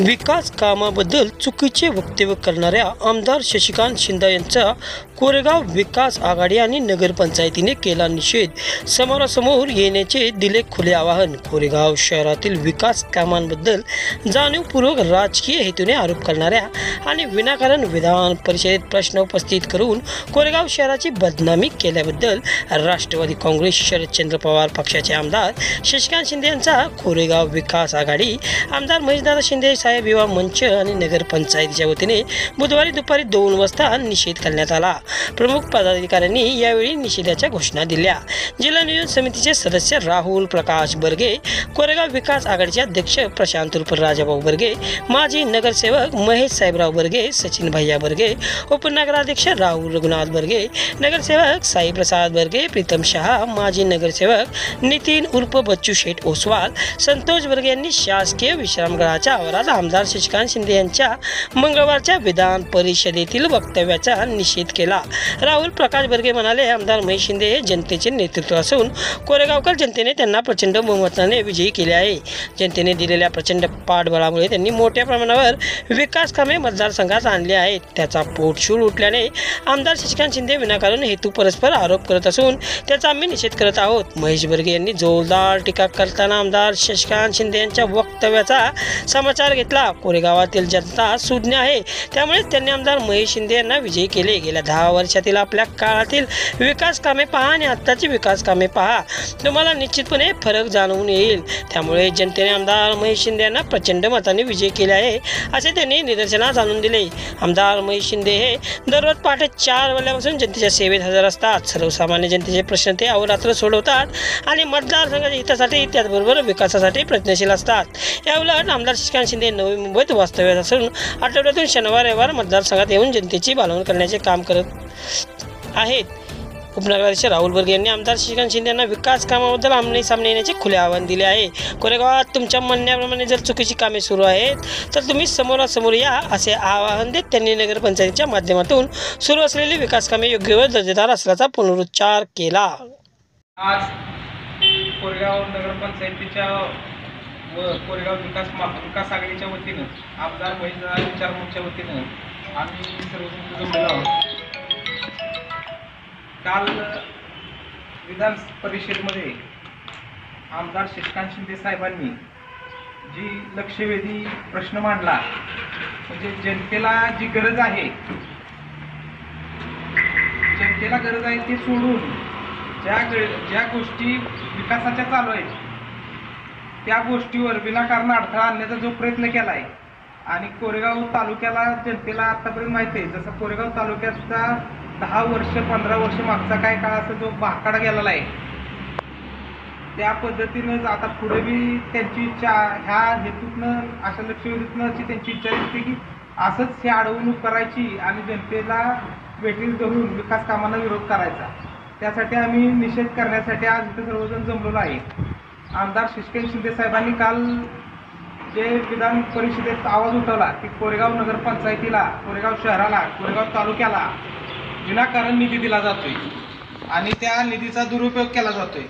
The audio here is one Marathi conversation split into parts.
विकास कामाबद्दल चुकीचे वक्तव्य करणाऱ्या आमदार शशिकांत शिंदे यांचा कोरेगाव विकास आघाडी आणि नगरपंचायतीने केला निषेध। समोरासमोर येण्याचे दिले खुले आवाहन। कोरेगाव शहरातील विकास कामांबद्दल जाणीवपूर्वक राजकीय हेतूने आरोप करणाऱ्या आणि विनाकारण विधान परिषदेत प्रश्न उपस्थित करून कोरेगाव शहराची बदनामी केल्याबद्दल राष्ट्रवादी काँग्रेस शरदचंद्र पवार पक्षाचे आमदार शशिकांत शिंदे यांचा कोरेगाव विकास आघाडी आमदार महेशदादा शिंदे साहेब युवा मंच आणि नगरपंचायतीच्या वतीने बुधवारी दुपारी 2 वाजता निषेध करण्यात आला। प्रमुख पदाधिकाऱ्यांनी यावेळी निषेधाच्या घोषणा दिल्या। जिल्हा नियोजन समितीचे सदस्य राहुल प्रकाश बर्गे, कोरेगाव विकास आघाडीचे अध्यक्ष प्रशांत उर्फ राजाभाऊ बर्गे, माजी नगरसेवक महेश साहेबराव बर्गे, सचिन भैया बर्गे, उपनगराध्यक्ष राहुल रघुनाथ बर्गे, नगरसेवक साई प्रसाद बर्गे, प्रीतम शहा, माजी नगरसेवक नितीन उर्फ बच्चू शेठ ओसवाल, संतोष बर्गे यांनी शासकीय विश्रामगृहाच्या आवारात आमदार शशिकांत शिंदे यांच्या मंगळवारच्या विधान परिषदेतील वक्तव्याचा निषेध केला। राहुल प्रकाश बर्गे म्हणाले, आमदार महेश शिंदे हे जनतेचे नेतृत्व असून कोरेगावकर जनतेने त्यांना प्रचंड बहुमताने विजयी केले आहे। जनतेने दिलेल्या प्रचंड पाठबळामुळे त्यांनी मोठ्या प्रमाणावर विकास कामे मतदारसंघात आणली आहेत। त्याचा पोटशूळ उठल्याने आमदार शशिकांत शिंदे विनाकारण हेतू परस्पर आरोप करत असून त्याचा आम्ही निषेध करत आहोत। महेश बर्गे यांनी जोरदार टीका करताना आमदार शशिकांत शिंदे यांच्या वक्तव्याचा समाचार घेतला। कोरेगावातील जनता सुज्ञ आहे, त्यामुळे त्यांनी आमदार महेश शिंदे यांना विजयी केले। गेल्या 10 वर्षातील आपल्या काळातील विकास कामे पहा आणि आत्ताची विकास कामे पहा, तुम्हाला निश्चितपणे फरक जाणवून येईल। त्यामुळे जनतेने आमदार महेश शिंदे यांना प्रचंड मताने विजयी केले आहे, असे त्यांनी निदर्शनास आणून दिले। आमदार महेश शिंदे हे दररोज पहाटे 4 वाजल्यापासून जनतेच्या सेवेत हजर असतात। सर्वसामान्य जनतेचे प्रश्न ते अहोरात्र सोडवतात आणि मतदारसंघाच्या हितासाठी त्याचबरोबर विकासासाठी प्रयत्नशील असतात। याउलट आमदार शशिकांत शिंदे नवी मुंबईत वास्तव्यात असून आठवड्यातून शनिवार रविवार मतदारसंघात येऊन जनतेची भालवण करण्याचे काम करत आहेत। उपनगराध्यक्ष राहुल बर्गे यांनी आमदार शशिकांत शिंदे यांना विकास कामाबद्दल आमने सामने येण्याचे खुले आवाहन दिले आहे। कोरेगावात तुमच्या म्हणण्याप्रमाणे जर चुकीची कामे सुरू आहेत तर तुम्ही समोरासमोर या, असे आवाहन देत त्यांनी नगरपंचायतीच्या माध्यमातून सुरू असलेली विकास कामे योग्य व दर्जेदार असल्याचा पुनरुच्चार केला। आज कोरेगाव नगरपंचायतीच्या व कोरेगाव विकास आघाडीच्या वतीनं आमदार महेशदादा विचार मंचच्या वतीनं आम्ही सर्वजण जमलो आहोत। काल विधान परिषदेमध्ये आमदार शशिकांत शिंदे साहेबांनी जी लक्षवेधी प्रश्न मांडला, म्हणजे जनतेला जी गरज आहे, जनतेला गरज आहे ते सोडून ज्या गोष्टी विकासाच्या चालू आहेत त्या गोष्टीवर विनाकारण अडथळा आणण्याचा जो प्रयत्न केला आहे आणि कोरेगाव तालुक्याला जनतेला आतापर्यंत माहिती आहे, जसं कोरेगाव तालुक्याचा 10 वर्ष 15 वर्ष मागचा काय काळ असं जो भाकाडा गेलेला आहे, त्या पद्धतीनं आता पुढे बी त्यांची इच्छा ह्या हेतूतनं अशा लक्षवेधीतनं त्यांची इच्छा असते की असंच हे अडवणूक करायची आणि जनतेला वेठीस धरून विकास कामांना विरोध करायचा। त्यासाठी आम्ही निषेध करण्यासाठी आज इथे सर्वजण जमलेलो आहे। आमदार शशिकांत शिंदे साहेबांनी काल जे विधान परिषदेत आवाज उठवला की कोरेगाव नगरपंचायतीला, कोरेगाव शहराला, कोरेगाव तालुक्याला विनाकारण निधी दिला जातोय आणि त्या निधीचा दुरुपयोग केला जातोय,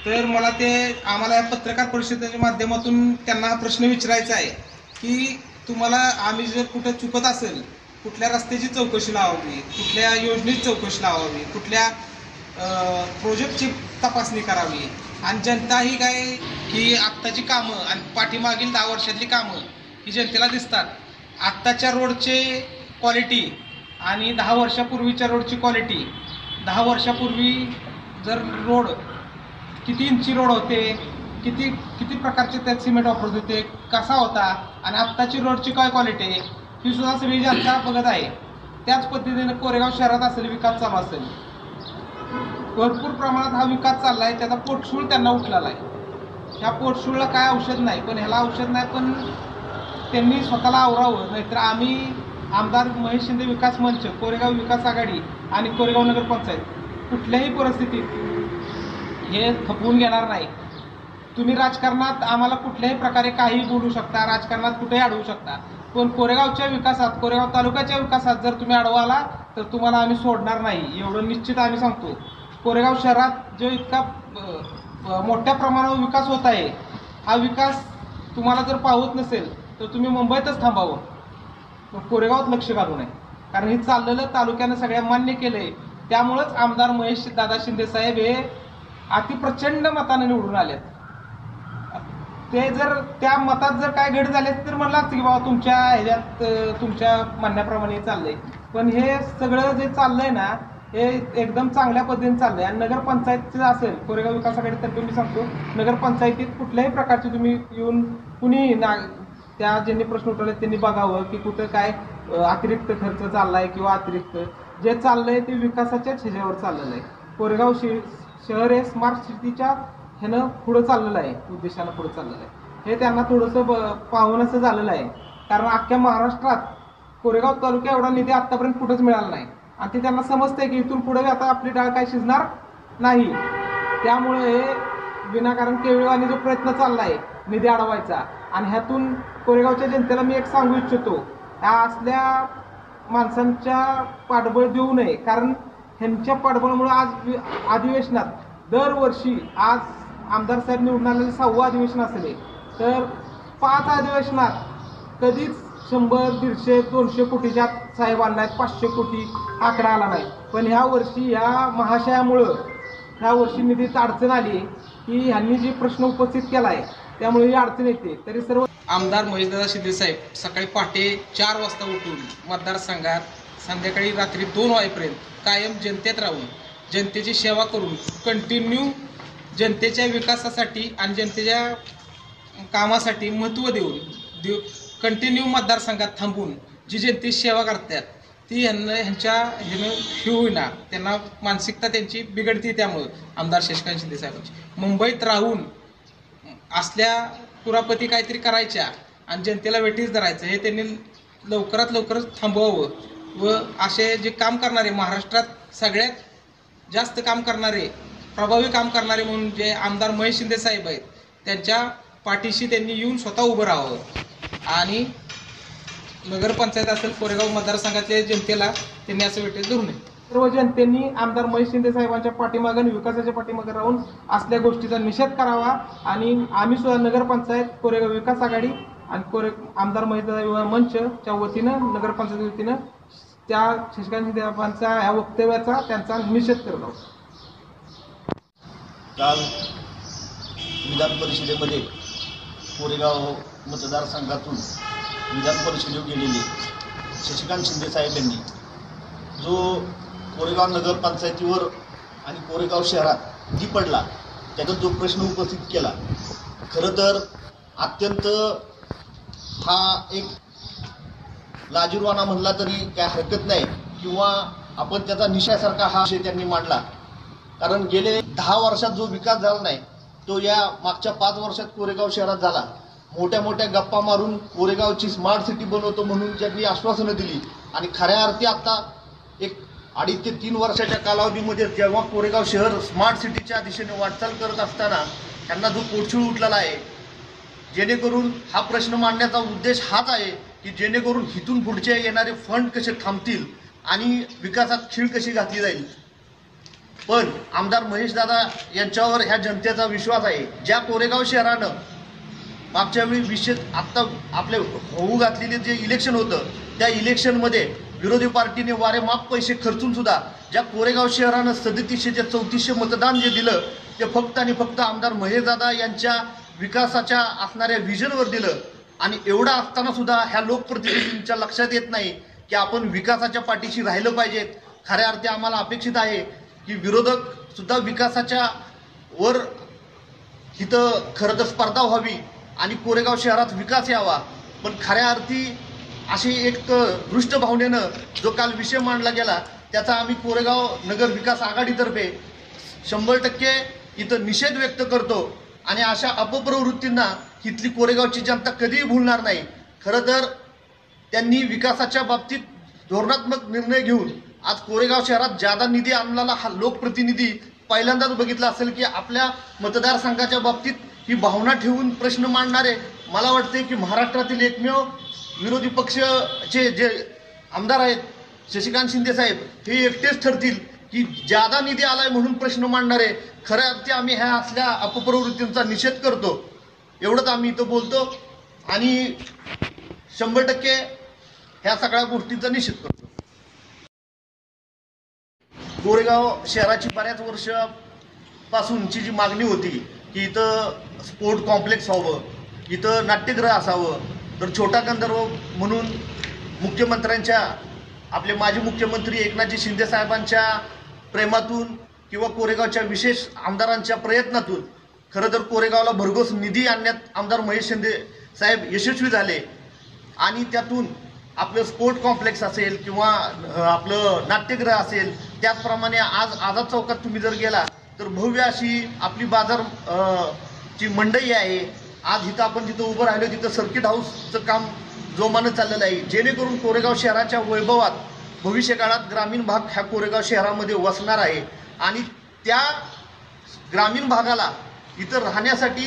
तर मला ते आम्हाला या पत्रकार परिषदेच्या माध्यमातून त्यांना प्रश्न विचारायचा आहे की तुम्हाला आम्ही जर कुठं चुकत असेल, कुठल्या रस्त्याची चौकशी लावावी, कुठल्या योजनेची चौकशी लावावी, कुठल्या प्रोजेक्टची तपासणी करावी आणि जनता ही काय की आत्ताची कामं आणि पाठीमागील 10 वर्षातली कामं ही जनतेला दिसतात। आत्ताच्या रोडचे क्वालिटी आणि 10 वर्षापूर्वीच्या रोडची क्वालिटी, 10 वर्षापूर्वी जर रोड किती इंची रोड होते, किती प्रकारचे त्यात सिमेंट वापरत होते, कसा होता आणि आत्ताची रोडची काय क्वालिटी आहे ही सुद्धा सगळी जनता बघत आहे। त्याच पद्धतीने कोरेगाव शहरात असेल विकास चालू असेल, भरपूर प्रमाणात हा विकास चालला आहे, त्याचा पोटशूळ त्यांना उठलेला आहे। ह्या पोटशूळला काय औषध नाही, पण ह्याला औषध नाही, पण त्यांनी स्वतःला आवरावं, नाहीतर आम्ही आमदार महेश शिंदे विकास मंच, कोरेगाव विकास आघाडी आणि कोरेगाव नगरपंचायत कुठल्याही परिस्थितीत हे खपवून घेणार नाही। तुम्ही राजकारणात आम्हाला कुठल्याही प्रकारे काही बोलू शकता, राजकारणात कुठेही अडवू शकता, पण कोरेगावच्या विकासात, कोरेगाव तालुक्याच्या विकासात जर तुम्ही अडवाला तर तुम्हाला आम्ही सोडणार नाही, एवढं निश्चित आम्ही सांगतो। कोरेगाव शहरात जो इतका मोठ्या प्रमाणावर विकास होत आहे, हा विकास तुम्हाला जर पाहत नसेल तर तुम्ही मुंबईतच थांबावं, मग कोरेगावात लक्ष घालू नये. कारण हे चाललेलं तालुक्यानं सगळ्या मान्य केलंय. त्यामुळंच आमदार महेश दादा शिंदे साहेब हे अतिप्रचंड मताने निवडून आलेत. ते जर त्या मतात जर काय घट झाले तर म्हणलं असतं की बाबा तुमच्या ह्याच्यात तुमच्या म्हणण्याप्रमाणे चाललंय. पण हे सगळं जे चाललंय ना हे एकदम चांगल्या पद्धतीने चाललंय. आणि नगरपंचायतचं असेल, कोरेगाव विकास आघाडीतर्फे मी सांगतो, नगरपंचायतीत कुठल्याही प्रकारचे तुम्ही येऊन कुणी त्या ज्यांनी प्रश्न उठवले त्यांनी बघावं की कुठं काय अतिरिक्त खर्च चाललाय किंवा अतिरिक्त जे चाललंय ते विकासाच्याच ह्याच्यावर चाललेलं आहे. कोरेगाव शहर हे स्मार्ट सिटीच्या ह्यानं पुढं चाललेलं आहे, उद्देशानं पुढं चाललेलं आहे. हे त्यांना थोडंसं पाहून असं झालेलं आहे. कारण अख्ख्या महाराष्ट्रात कोरेगाव तालुक्या एवढा निधी आत्तापर्यंत कुठंच मिळाला नाही. आणि ते त्यांना समजतंय की इथून पुढे आता आपली डाळ काय शिजणार नाही. त्यामुळे हे विनाकारण केविळवाणी जो प्रयत्न चालला आहे निधी अडवायचा, आणि ह्यातून कोरेगावच्या जनतेला मी एक सांगू इच्छितो, ह्या असल्या माणसांच्या पाठबळ देऊ नये. कारण ह्यांच्या पाठबळामुळे आज अधिवेशनात दरवर्षी आज आमदार साहेब निवडून आलेलं 6वं अधिवेशन असेल, तर 5 अधिवेशनात कधीच 100, 150, 200 कोटीच्या साहेबांना आहेत, 500 कोटी आकडा आला नाही. पण ह्या वर्षी ह्या महाशयामुळं ह्या वर्षी निधीत अडचण आली की ह्यांनी जे प्रश्न उपस्थित केला आहे त्यामुळे ही अडचण येते. तरी सर्व आमदार महेशदादा शिंदे साहेब सकाळी पहाटे 4 वाजता उठून मतदारसंघात संध्याकाळी रात्री 2 वाजेपर्यंत कायम जनतेत राहून जनतेची सेवा करून कंटिन्यू जनतेच्या विकासासाठी आणि जनतेच्या कामासाठी महत्त्व देऊन कंटिन्यू मतदारसंघात थांबून जी जनतेची सेवा करतात ती ह्यांच्या होईना, त्यांना मानसिकता त्यांची बिघडती. त्यामुळं आमदार शशिकांत शिंदे साहेबांची मुंबईत राहून असल्या कुरापती काहीतरी करायच्या आणि जनतेला वेठीस धरायचं हे त्यांनी लवकरात लवकरच थांबवावं. व असे जे काम करणारे महाराष्ट्रात सगळ्यात जास्त काम करणारे, प्रभावी काम करणारे म्हणून जे आमदार महेश शिंदे साहेब आहेत त्यांच्या पाठीशी त्यांनी येऊन स्वतः उभं राहावं. आणि नगरपंचायत असेल कोरेगाव मतदारसंघातल्या जनतेला त्यांनी असं वेठीस धरू नये. सर्व जनतेने आमदार महेश शिंदे साहेबांच्या पाठीमागे आणि विकासाच्या पाठीमागे राहून असल्या गोष्टीचा निषेध करावा. आणि आम्ही सुद्धा नगरपंचायत कोरेगाव विकास आघाडी आणि आमदार महेशदादा युवा मंचच्या वतीनं नगरपंचायत वतीनं त्या शशिकांत शिंदे साहेबांच्या ह्या वक्तव्याचा त्यांचा निषेध करत आहोत. काल विधान परिषदेमध्ये कोरेगाव मतदारसंघातून विधान परिषदेवर गेलेले शशिकांत शिंदे साहेब यांनी जो कोरेगाव नगरपंचायतीवर आणि कोरेगाव शहरात निधी पडला त्याचा जो प्रश्न उपस्थित केला, खरं तर अत्यंत हा एक लाजिरवाणा म्हणला तरी काय हरकत नाही, किंवा आपण त्याचा निषेधासारखा हा विषय त्यांनी मांडला. कारण गेले 10 वर्षात जो विकास झाला नाही तो या मागच्या 5 वर्षात कोरेगाव शहरात झाला. मोठ्या मोठ्या गप्पा मारून कोरेगावची स्मार्ट सिटी बनवतो म्हणून ज्यांनी आश्वासनं दिली, आणि खऱ्या अर्थी आता एक 2.5 ते 3 वर्षाच्या कालावधीमध्ये जेव्हा कोरेगाव शहर स्मार्ट सिटीच्या दिशेने वाटचाल करत असताना त्यांना जो पोटछूळ उठलेला आहे, जेणेकरून हा प्रश्न मांडण्याचा उद्देश हाच आहे की जेणेकरून इथून पुढचे येणारे फंड कसे थांबतील आणि विकासात खीळ कशी घातली जाईल. पण आमदार महेशदादा यांच्यावर ह्या जनतेचा विश्वास आहे. ज्या कोरेगाव शहरानं मागच्या वेळी आत्ता आपले होऊ घातलेले जे इलेक्शन होतं त्या इलेक्शनमध्ये विरोधी पार्टीने वारेमाप पैसे खर्चून सुद्धा ज्या कोरेगाव शहरानं 3700 ते 3400 मतदान जे दिलं ते फक्त आणि फक्त आमदार महेशदादा यांच्या विकासाच्या असणाऱ्या व्हिजनवर दिलं. आणि एवढं असताना सुद्धा ह्या लोकप्रतिनिधींच्या लक्षात येत नाही की आपण विकासाच्या पाठीशी राहिलं पाहिजेत. खऱ्या अर्थी आम्हाला अपेक्षित आहे की विरोधक सुद्धा विकासाच्या वर इथं खरं तर स्पर्धा व्हावी आणि कोरेगाव शहरात विकास यावा. पण खऱ्या अर्थी अशी एक दृष्ट भावनेनं जो काल विषय मांडला गेला त्याचा आम्ही कोरेगाव नगर विकास आघाडीतर्फे 100% इथं निषेध व्यक्त करतो. आणि अशा अपप्रवृत्तींना इथली कोरेगावची जनता कधीही भुलणार नाही. खरं तर त्यांनी विकासाच्या बाबतीत धोरणात्मक निर्णय घेऊन आज कोरेगाव शहरात जादा निधी आणलेला हा लोकप्रतिनिधी पहिल्यांदाच बघितला असेल की आपल्या मतदारसंघाच्या बाबतीत ही भावना ठेवून प्रश्न मांडणारे मला वाटते की महाराष्ट्रातील एकमेव विरोधी पक्षाचे जे आमदार आहेत शशिकांत शिंदे साहेब हे एकटेच ठरतील की जादा निधी आलाय म्हणून प्रश्न मांडणारे. खऱ्या अर्थी आम्ही ह्या असल्या अपप्रवृत्तींचा निषेध करतो. एवढंच आम्ही इथं बोलतो. आणि 100% ह्या सगळ्या गोष्टींचा निषेध करतो. कोरेगाव शहराची बऱ्याच वर्षापासूनची जी मागणी होती की इथं स्पोर्ट कॉम्प्लेक्स व्हावं, इथं नाट्यगृह असावं, तर छोटा गंधर्व म्हणून मुख्यमंत्र्यांच्या आपले माजी मुख्यमंत्री एकनाथजी शिंदे साहेबांच्या प्रेमातून किंवा कोरेगावच्या विशेष आमदारांच्या प्रयत्नातून खरं तर कोरेगावला भरघोस निधी आणण्यात आमदार महेश शिंदे साहेब यशस्वी झाले आणि त्यातून आपलं स्पोर्ट कॉम्प्लेक्स असेल किंवा आपलं नाट्यगृह असेल, त्याचप्रमाणे आज आझाद चौकात तुम्ही जर गेला तर भव्य अशी आपली बाजार ची मंडई आहे. आज इथं आपण जिथं उभं राहिलो तिथं सर्किट हाऊसचं काम जोमानं चाललेलं आहे, जेणेकरून कोरेगाव शहराच्या वैभवात भविष्य काळात ग्रामीण भाग ह्या कोरेगाव शहरामध्ये वसणार आहे आणि त्या ग्रामीण भागाला इथं राहण्यासाठी,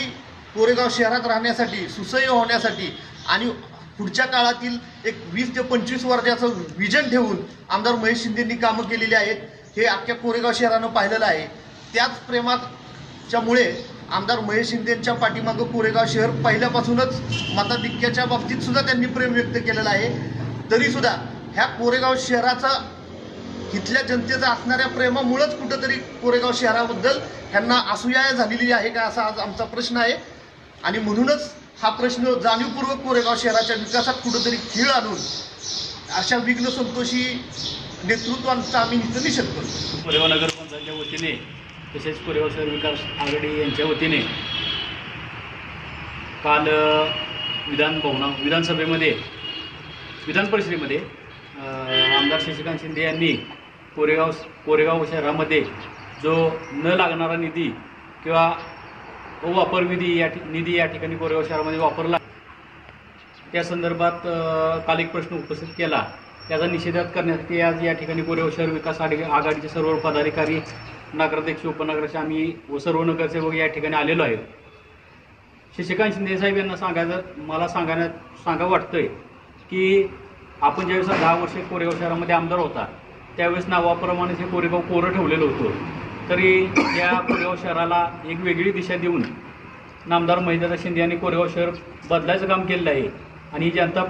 कोरेगाव शहरात राहण्यासाठी, सुसह्य होण्यासाठी आणि पुढच्या काळातील एक 20 ते 25 वर्षाचं विजन ठेवून आमदार महेश शिंदेंनी कामं केलेली आहेत. हे अख्ख्या कोरेगाव शहरानं पाहिलेलं आहे. त्याच प्रेमाच्यामुळे आमदार महेश शिंदेंच्या पाठीमागं कोरेगाव शहर पहिल्यापासूनच मताधिक्याच्या बाबतीत सुद्धा त्यांनी प्रेम व्यक्त केलेलं आहे. तरीसुद्धा ह्या कोरेगाव शहराचा इथल्या जनतेचा असणाऱ्या प्रेमामुळंच कुठंतरी कोरेगाव शहराबद्दल ह्यांना असूया झालेली आहे का, असा आज आमचा प्रश्न आहे. आणि म्हणूनच हा प्रश्न जाणीवपूर्वक कोरेगाव शहराच्या विकासात कुठंतरी खीळ आणून अशा विघ्न संतोषी नेतृत्वांचा आम्ही इथं निषेध करतो. कोरेगाव नगरपंचायतच्या वतीने तसेच कोरेगाव शहर विकास आघाडी यांच्या वतीने काल विधानसभेमध्ये विधान परिषदेमध्ये आमदार शशिकांत शिंदे यांनी कोरेगाव शहरामध्ये जो न लागणारा निधी किंवा अवापर निधी या ठिकाणी कोरेगाव शहरामध्ये वापरला, त्या संदर्भात काल एक प्रश्न उपस्थित केला. त्याचा निषेध करण्यासाठी आज या ठिकाणी कोरेगाव शहर विकास आघाडीचे सर्व पदाधिकारी, नगराध्यक्ष, उपनगराध्यक्ष आम्ही व सर्व नगरसेवक या ठिकाणी आलेलो आहे. शशिकांत शिंदे साहेब यांना मला सांगा वाटतंय की आपण ज्यावेळेस 10 वर्षे कोरेगाव शहरामध्ये आमदार होता त्यावेळेस नावाप्रमाणेच हे कोरेगाव कोरं ठेवलेलं होतं. तरी या कोरेगाव शहराला एक वेगळी दिशा देऊन नामदार महेशदादा शिंदे यांनी कोरेगाव शहर बदलायचं काम केलेलं आहे आणि ही जनता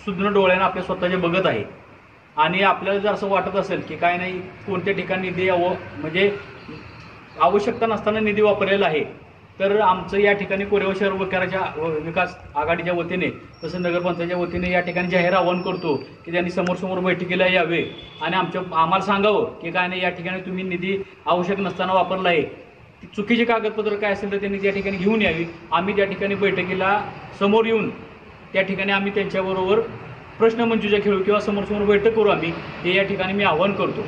सुज्ञ डोळ्यानं आपल्या स्वतःचे बघत आहे. आणि आपल्याला जर असं वाटत असेल की काय नाही, कोणत्या ठिकाणी निधी म्हणजे आवश्यकता नसताना निधी वापरलेला आहे, तर आमचं या ठिकाणी कोरेगाव शहर विकास आघाडीच्या वतीने तसं नगरपंचायतच्या वतीने या ठिकाणी जाहीर आवाहन करतो की त्यांनी समोर बैठकीला यावे आणि आम्हाला सांगावं की काय नाही, या ठिकाणी तुम्ही निधी आवश्यक नसताना वापरला आहे, चुकीचे कागदपत्र काय असेल तर त्यांनी त्या ठिकाणी घेऊन यावी. आम्ही त्या ठिकाणी बैठकीला समोर येऊन त्या ठिकाणी आम्ही त्यांच्याबरोबर प्रश्नमंजुषा खेळू किंवा समोर बैठक करू आम्ही, हे या ठिकाणी मी आवाहन करतो.